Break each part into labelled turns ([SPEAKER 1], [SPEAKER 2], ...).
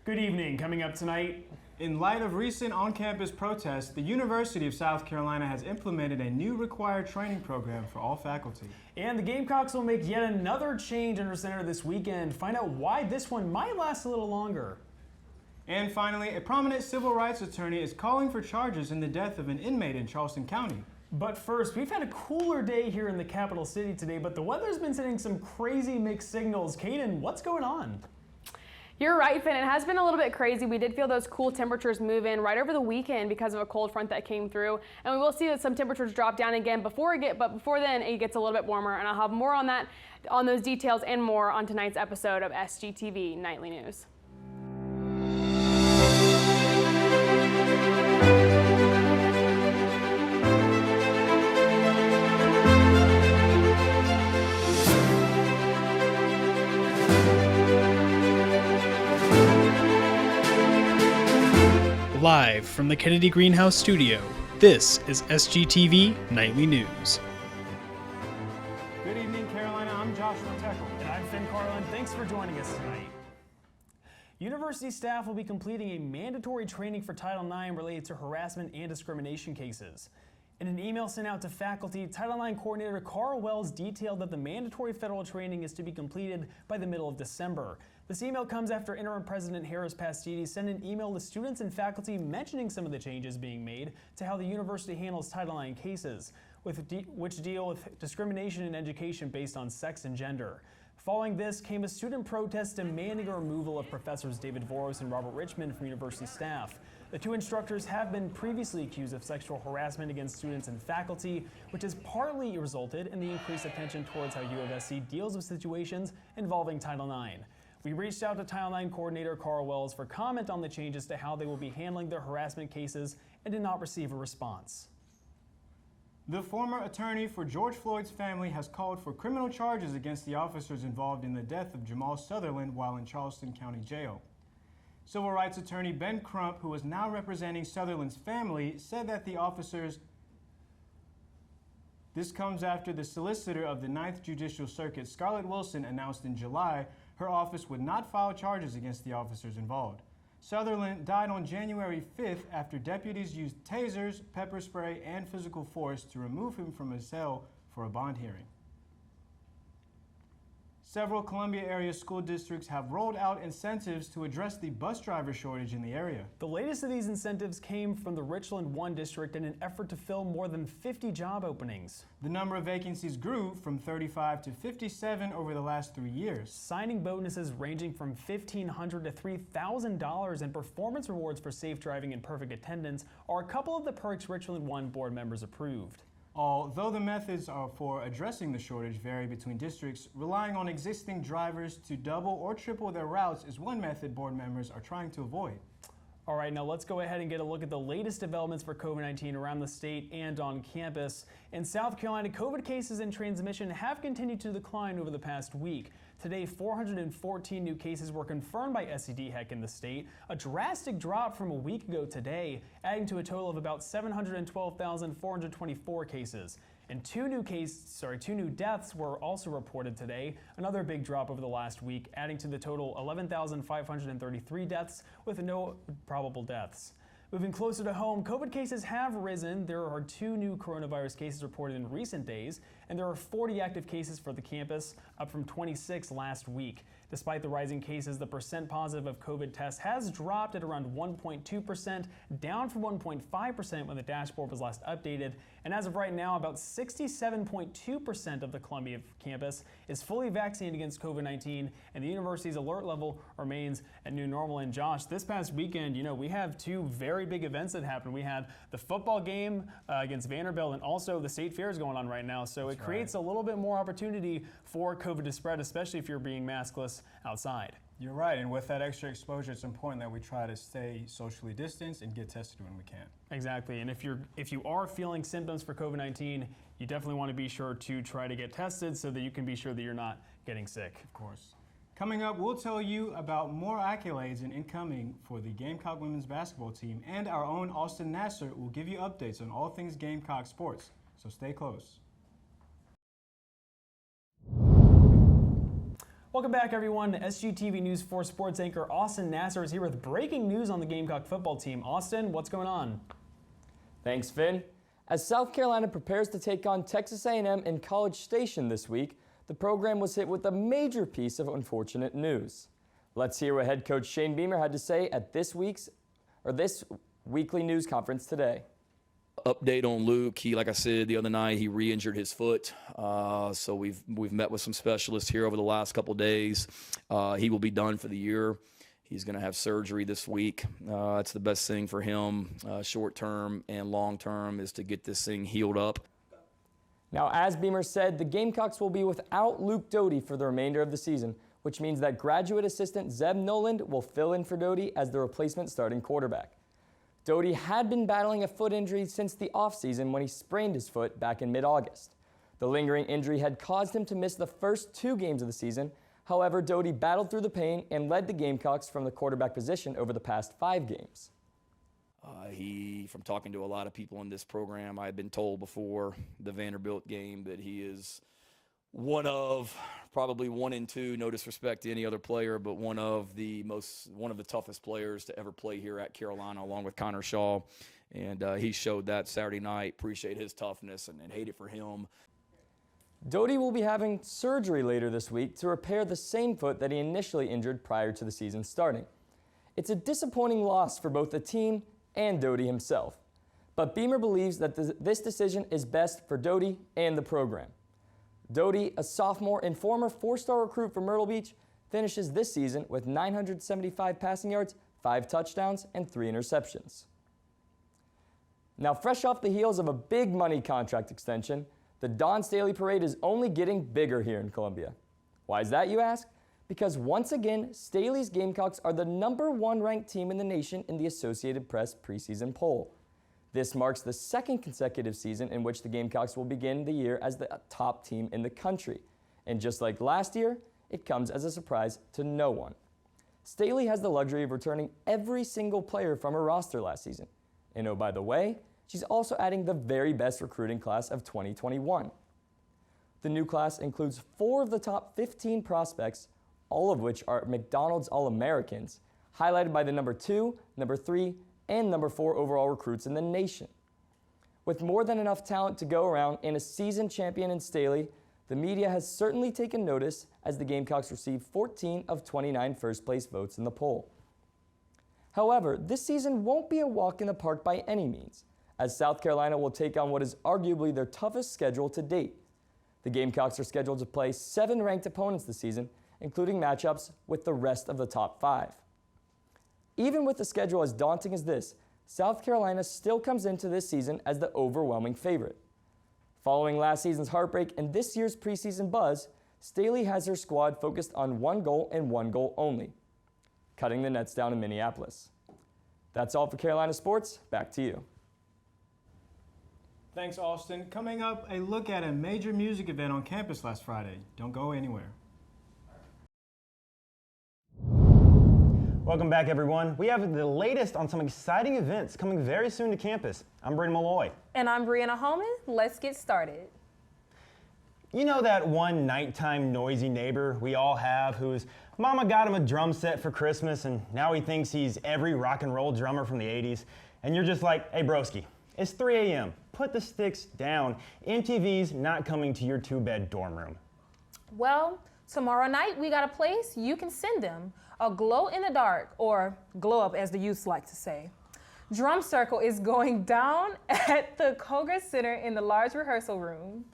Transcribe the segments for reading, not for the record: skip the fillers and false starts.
[SPEAKER 1] Good evening. Coming up tonight.
[SPEAKER 2] In light of recent on-campus protests, the University of South Carolina has implemented a new required training program for all faculty.
[SPEAKER 1] And the Gamecocks will make yet another change under center this weekend. Find out why this one might last a little longer.
[SPEAKER 2] And finally, a prominent civil rights attorney is calling for charges in the death of an inmate in Charleston County.
[SPEAKER 1] But first, we've had a cooler day here in the capital city today, but the weather's been sending some crazy mixed signals. Kaden, what's going on?
[SPEAKER 3] You're right, Finn. It has been a little bit crazy. We did feel those cool temperatures move in right over the weekend because of a cold front that came through. And we will see that some temperatures drop down again before then it gets a little bit warmer. And I'll have more on that, on those details and more on tonight's episode of SGTV Nightly News.
[SPEAKER 4] Live from the Kennedy Greenhouse studio, this is SGTV Nightly News.
[SPEAKER 2] Good evening, Carolina. I'm Joshua Teckle.
[SPEAKER 1] And I'm Finn Carlin. Thanks for joining us tonight. University staff will be completing a mandatory training for Title IX related to harassment and discrimination cases. In an email sent out to faculty, Title IX coordinator Carl Wells detailed that the mandatory federal training is to be completed by the middle of December. This email comes after Interim President Harris Pastides sent an email to students and faculty mentioning some of the changes being made to how the university handles Title IX cases, which deal with discrimination in education based on sex and gender. Following this came a student protest demanding a removal of Professors David Voros and Robert Richmond from university staff. The two instructors have been previously accused of sexual harassment against students and faculty, which has partly resulted in the increased attention towards how U of SC deals with situations involving Title IX. We reached out to Title IX coordinator Carl Wells for comment on the changes to how they will be handling their harassment cases and did not receive a response.
[SPEAKER 2] The former attorney for George Floyd's family has called for criminal charges against the officers involved in the death of Jamal Sutherland while in Charleston County Jail. Civil rights attorney Ben Crump, who is now representing Sutherland's family, said that the officers. This comes after the solicitor of the 9th Judicial Circuit, Scarlett Wilson, announced in July her office would not file charges against the officers involved. Sutherland died on January 5th after deputies used tasers, pepper spray, and physical force to remove him from his cell for a bond hearing. Several Columbia area school districts have rolled out incentives to address the bus driver shortage in the area.
[SPEAKER 1] The latest of these incentives came from the Richland 1 district in an effort to fill more than 50 job openings.
[SPEAKER 2] The number of vacancies grew from 35 to 57 over the last 3 years.
[SPEAKER 1] Signing bonuses ranging from $1,500 to $3,000 and performance rewards for safe driving and perfect attendance are a couple of the perks Richland 1 board members approved.
[SPEAKER 2] Although the methods for addressing the shortage vary between districts, relying on existing drivers to double or triple their routes is one method board members are trying to avoid.
[SPEAKER 1] All right, now let's go ahead and get a look at the latest developments for COVID-19 around the state and on campus. In South Carolina, COVID cases and transmission have continued to decline over the past week. Today, 414 new cases were confirmed by SCDHEC in the state, a drastic drop from a week ago today, adding to a total of about 712,424 cases. And two new deaths were also reported today, another big drop over the last week, adding to the total 11,533 deaths with no probable deaths. Moving closer to home, COVID cases have risen. There are 2 new coronavirus cases reported in recent days, and there are 40 active cases for the campus, up from 26 last week. Despite the rising cases, the percent positive of COVID tests has dropped at around 1.2%, down from 1.5% when the dashboard was last updated. And as of right now, about 67.2% of the Columbia campus is fully vaccinated against COVID-19, and the university's alert level remains at new normal. And Josh, this past weekend, we have 2 very big events that happened. We had the football game against Vanderbilt, and also the state fair is going on right now. So it creates a little bit more opportunity for COVID to spread, especially if you're being maskless outside.
[SPEAKER 2] You're right, and with that extra exposure, it's important that we try to stay socially distanced and get tested when we can.
[SPEAKER 1] Exactly, and if you are feeling symptoms for COVID-19, you definitely want to be sure to try to get tested so that you can be sure that you're not getting sick.
[SPEAKER 2] Of course. Coming up, we'll tell you about more accolades and incoming for the Gamecock women's basketball team, and our own Austin Nasser will give you updates on all things Gamecock sports, so stay close.
[SPEAKER 1] Welcome back, everyone. SGTV News 4 sports anchor Austin Nasser is here with breaking news on the Gamecock football team. Austin, what's going on?
[SPEAKER 5] Thanks, Finn. As South Carolina prepares to take on Texas A&M in College Station this week, the program was hit with a major piece of unfortunate news. Let's hear what head coach Shane Beamer had to say at this weekly news conference today.
[SPEAKER 6] Update on Luke. He, like I said the other night, he re-injured his foot. So we've met with some specialists here over the last couple days. He will be done for the year. He's going to have surgery this week. It's the best thing for him, short term and long term, is to get this thing healed up.
[SPEAKER 5] Now, as Beamer said, the Gamecocks will be without Luke Doty for the remainder of the season, which means that graduate assistant Zeb Noland will fill in for Doty as the replacement starting quarterback. Doty had been battling a foot injury since the offseason when he sprained his foot back in mid-August. The lingering injury had caused him to miss the first 2 games of the season. However, Doty battled through the pain and led the Gamecocks from the quarterback position over the past 5 games.
[SPEAKER 6] From talking to a lot of people in this program, I had been told before the Vanderbilt game that he is probably 1 and 2, no disrespect to any other player, but one of the toughest players to ever play here at Carolina, along with Connor Shaw. And he showed that Saturday night. Appreciate his toughness and hate it for him.
[SPEAKER 5] Doty will be having surgery later this week to repair the same foot that he initially injured prior to the season starting. It's a disappointing loss for both the team and Doty himself, but Beamer believes that this decision is best for Doty and the program. Doty, a sophomore and former 4-star recruit from Myrtle Beach, finishes this season with 975 passing yards, 5 touchdowns, and 3 interceptions. Now, fresh off the heels of a big money contract extension, the Dawn Staley Parade is only getting bigger here in Columbia. Why is that, you ask? Because once again, Staley's Gamecocks are the #1 ranked team in the nation in the Associated Press preseason poll. This marks the 2nd consecutive season in which the Gamecocks will begin the year as the top team in the country. And just like last year, it comes as a surprise to no one. Staley has the luxury of returning every single player from her roster last season. And oh, by the way, she's also adding the very best recruiting class of 2021. The new class includes 4 of the top 15 prospects, all of which are McDonald's All-Americans, highlighted by the #2, #3, and #4 overall recruits in the nation. With more than enough talent to go around and a seasoned champion in Staley, the media has certainly taken notice as the Gamecocks received 14 of 29 first-place votes in the poll. However, this season won't be a walk in the park by any means, as South Carolina will take on what is arguably their toughest schedule to date. The Gamecocks are scheduled to play 7 ranked opponents this season, including matchups with the rest of the top 5. Even with a schedule as daunting as this, South Carolina still comes into this season as the overwhelming favorite. Following last season's heartbreak and this year's preseason buzz, Staley has her squad focused on 1 goal and 1 goal only: cutting the nets down in Minneapolis. That's all for Carolina sports. Back to you.
[SPEAKER 2] Thanks, Austin. Coming up, a look at a major music event on campus last Friday. Don't go anywhere.
[SPEAKER 7] Welcome back, everyone. We have the latest on some exciting events coming very soon to campus. I'm Brandon Malloy.
[SPEAKER 8] And I'm Brianna Holman. Let's get started.
[SPEAKER 7] You know that one nighttime noisy neighbor we all have whose mama got him a drum set for Christmas and now he thinks he's every rock and roll drummer from the 80s, and you're just like, hey broski, it's 3 a.m. Put the sticks down. MTV's not coming to your 2-bed dorm room.
[SPEAKER 8] Well, tomorrow night we got a place you can send them. A glow in the dark, or glow up as the youths like to say. Drum Circle is going down at the Koger Center in the large rehearsal room.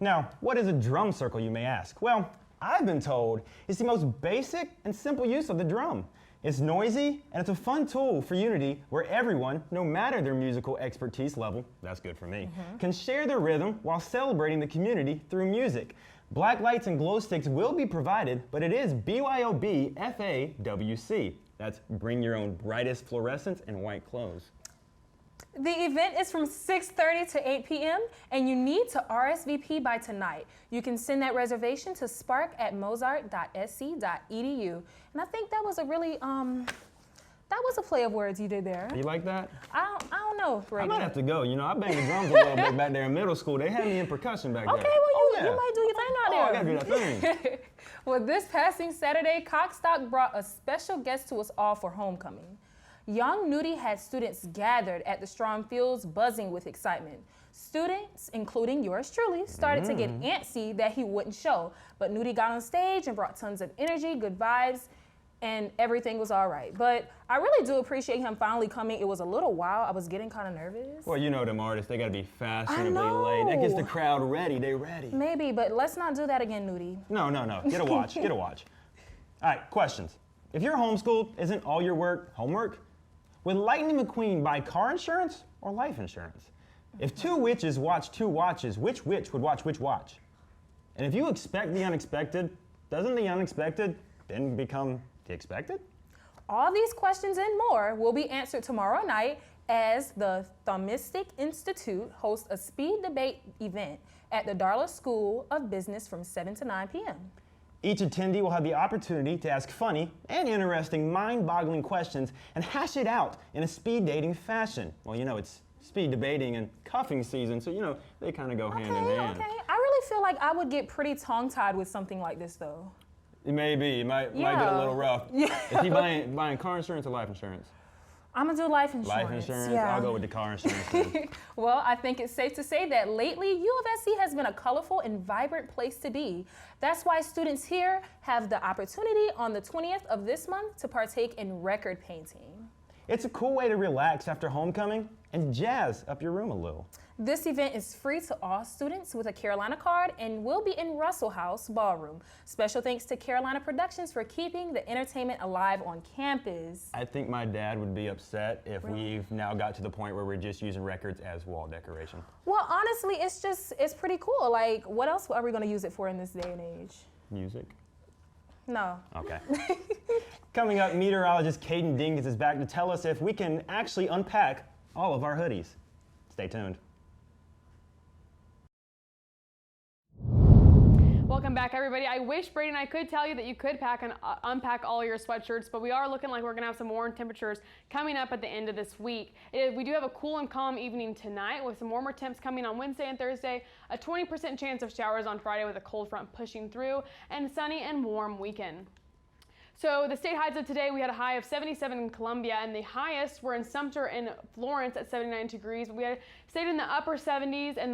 [SPEAKER 7] Now, what is a drum circle, you may ask? Well, I've been told it's the most basic and simple use of the drum. It's noisy and it's a fun tool for unity where everyone, no matter their musical expertise level, that's good for me, can share their rhythm while celebrating the community through music. Black lights and glow sticks will be provided, but it is BYOB FAWC. That's bring your own brightest fluorescents and white clothes.
[SPEAKER 8] The event is from 6:30 to 8 p.m. and you need to RSVP by tonight. You can send that reservation to spark@mozart.sc.edu. And I think that was a really, that was a play of words you did there.
[SPEAKER 7] You like that?
[SPEAKER 8] I don't know, Brady.
[SPEAKER 7] I might have to go. You know, I banged the drums a little bit back there in middle school. They had me in percussion back there.
[SPEAKER 8] Okay, well, you might do your thing out there.
[SPEAKER 7] I gotta do that thing.
[SPEAKER 8] Well, this passing Saturday, Cockstock brought a special guest to us all for homecoming. Young Nudie had students gathered at the Strom Fields buzzing with excitement. Students, including yours truly, started to get antsy that he wouldn't show, but Nudie got on stage and brought tons of energy, good vibes, and everything was all right. But I really do appreciate him finally coming. It was a little while. I was getting kind of nervous.
[SPEAKER 7] Well, you know them artists, they gotta be fashionably late. That gets the crowd ready, they ready.
[SPEAKER 8] Maybe, but let's not do that again, Nudie.
[SPEAKER 7] No, get a watch, get a watch. All right, questions. If you're homeschooled, isn't all your work homework? Would Lightning McQueen buy car insurance or life insurance? If two witches watch two watches, which witch would watch which watch? And if you expect the unexpected, doesn't the unexpected then become the expected?
[SPEAKER 8] All these questions and more will be answered tomorrow night as the Thomistic Institute hosts a speed debate event at the Darla School of Business from 7 to 9 p.m.
[SPEAKER 7] Each attendee will have the opportunity to ask funny and interesting, mind-boggling questions and hash it out in a speed dating fashion. Well, you know, it's speed debating and cuffing season, so, you know, they kind of go hand in hand.
[SPEAKER 8] Okay. I really feel like I would get pretty tongue-tied with something like this, though.
[SPEAKER 7] It may be. It might get a little rough.
[SPEAKER 8] Yeah.
[SPEAKER 7] Is he buying car insurance or life insurance?
[SPEAKER 8] I'm gonna do life insurance.
[SPEAKER 7] Life insurance?
[SPEAKER 8] Yeah.
[SPEAKER 7] I'll go with the car insurance then.
[SPEAKER 8] Well, I think it's safe to say that lately, U of SC has been a colorful and vibrant place to be. That's why students here have the opportunity on the 20th of this month to partake in record painting.
[SPEAKER 7] It's a cool way to relax after homecoming and jazz up your room a little.
[SPEAKER 8] This event is free to all students with a Carolina card and will be in Russell House Ballroom. Special thanks to Carolina Productions for keeping the entertainment alive on campus.
[SPEAKER 7] I think my dad would be upset if we've now got to the point where we're just using records as wall decoration.
[SPEAKER 8] Well, honestly, it's pretty cool. Like, what else are we gonna use it for in this day and age?
[SPEAKER 7] Music?
[SPEAKER 8] No.
[SPEAKER 7] Okay. Coming up, meteorologist Caden Dingus is back to tell us if we can actually unpack all of our hoodies. Stay tuned.
[SPEAKER 3] Welcome back, everybody. I wish Brady and I could tell you that you could pack and unpack all your sweatshirts, but we are looking like we're going to have some warm temperatures coming up at the end of this week. We do have a cool and calm evening tonight with some warmer temps coming on Wednesday and Thursday, a 20% chance of showers on Friday with a cold front pushing through, and sunny and warm weekend. So the state highs of today, we had a high of 77 in Columbia, and the highest were in Sumter and Florence at 79 degrees. We had stayed in the upper 70s and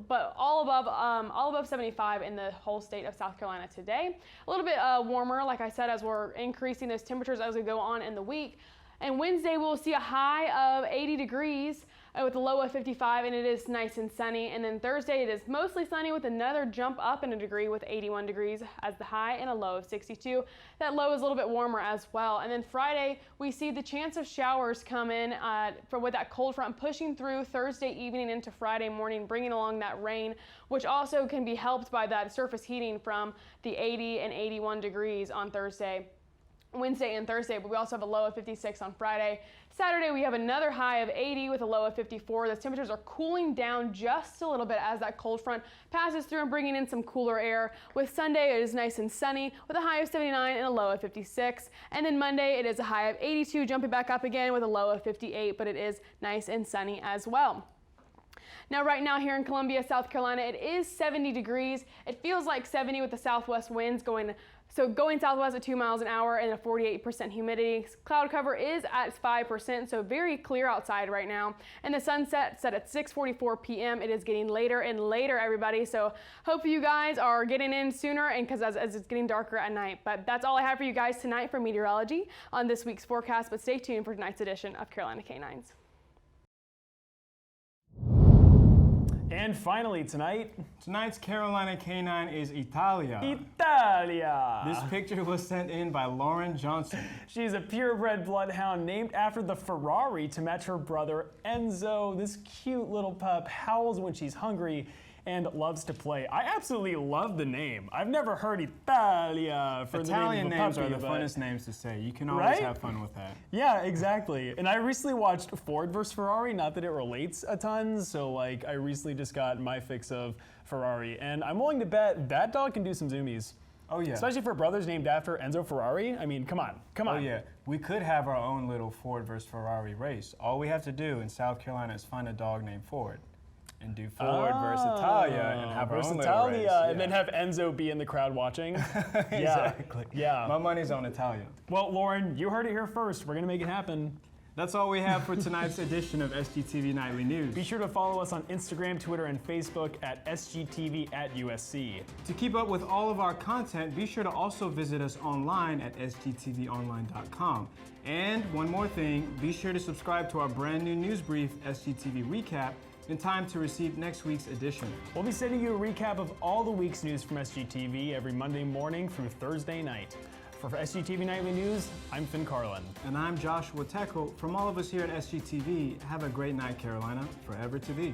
[SPEAKER 3] but all above 75 in the whole state of South Carolina today. A little bit warmer, like I said, as we're increasing those temperatures as we go on in the week. And Wednesday we'll see a high of 80 degrees with a low of 55, and it is nice and sunny. And then Thursday it is mostly sunny with another jump up in a degree with 81 degrees as the high and a low of 62. That low is a little bit warmer as well. And then Friday we see the chance of showers come in with that cold front pushing through Thursday evening into Friday morning, bringing along that rain, which also can be helped by that surface heating from the 80 and 81 degrees on Wednesday and Thursday, but we also have a low of 56 on Friday. Saturday, we have another high of 80 with a low of 54. Those temperatures are cooling down just a little bit as that cold front passes through and bringing in some cooler air. With Sunday, it is nice and sunny with a high of 79 and a low of 56. And then Monday, it is a high of 82, jumping back up again with a low of 58, but it is nice and sunny as well. Now, right now here in Columbia, South Carolina, it is 70 degrees. It feels like 70 with the southwest winds going southwest at 2 miles an hour and a 48% humidity. Cloud cover is at 5%, so very clear outside right now. And the sunset set at 6:44 p.m. It is getting later and later, everybody. So hope you guys are getting in sooner, and because as it's getting darker at night. But that's all I have for you guys tonight for meteorology on this week's forecast. But stay tuned for tonight's edition of Carolina K9s.
[SPEAKER 1] And finally
[SPEAKER 2] Tonight's Carolina K9 is Italia.
[SPEAKER 1] Italia.
[SPEAKER 2] This picture was sent in by Lauren Johnson.
[SPEAKER 1] She's a purebred bloodhound named after the Ferrari to match her brother Enzo. This cute little pup howls when she's hungry and loves to play. I absolutely love the name. I've never heard Italia for
[SPEAKER 2] Italian
[SPEAKER 1] the name of a
[SPEAKER 2] names
[SPEAKER 1] puppy,
[SPEAKER 2] are the funnest names to say. You can always
[SPEAKER 1] Right?
[SPEAKER 2] have fun with that.
[SPEAKER 1] Yeah, exactly. And I recently watched Ford vs. Ferrari, not that it relates a ton, so like I recently just got my fix of Ferrari, and I'm willing to bet that dog can do some zoomies.
[SPEAKER 2] Oh yeah.
[SPEAKER 1] Especially for brothers named after Enzo Ferrari. I mean, come on.
[SPEAKER 2] Oh yeah. We could have our own little Ford vs. Ferrari race. All we have to do in South Carolina is find a dog named Ford. and do Ford versus Italia and have our own little race.
[SPEAKER 1] And then have Enzo be in the crowd watching.
[SPEAKER 2] Exactly.
[SPEAKER 1] Yeah.
[SPEAKER 2] My money's on Italia.
[SPEAKER 1] Well, Lauren, you heard it here first. We're going to make it happen.
[SPEAKER 2] That's all we have for tonight's edition of SGTV Nightly News.
[SPEAKER 1] Be sure to follow us on Instagram, Twitter, and Facebook at SGTV@USC.
[SPEAKER 2] To keep up with all of our content, be sure to also visit us online at sgtvonline.com. And one more thing, be sure to subscribe to our brand new news brief, SGTV Recap, in time to receive next week's edition.
[SPEAKER 1] We'll be sending you a recap of all the week's news from SGTV every Monday morning through Thursday night. For SGTV Nightly News, I'm Finn Carlin.
[SPEAKER 2] And I'm Joshua Teckel. From all of us here at SGTV, have a great night, Carolina. Forever to thee.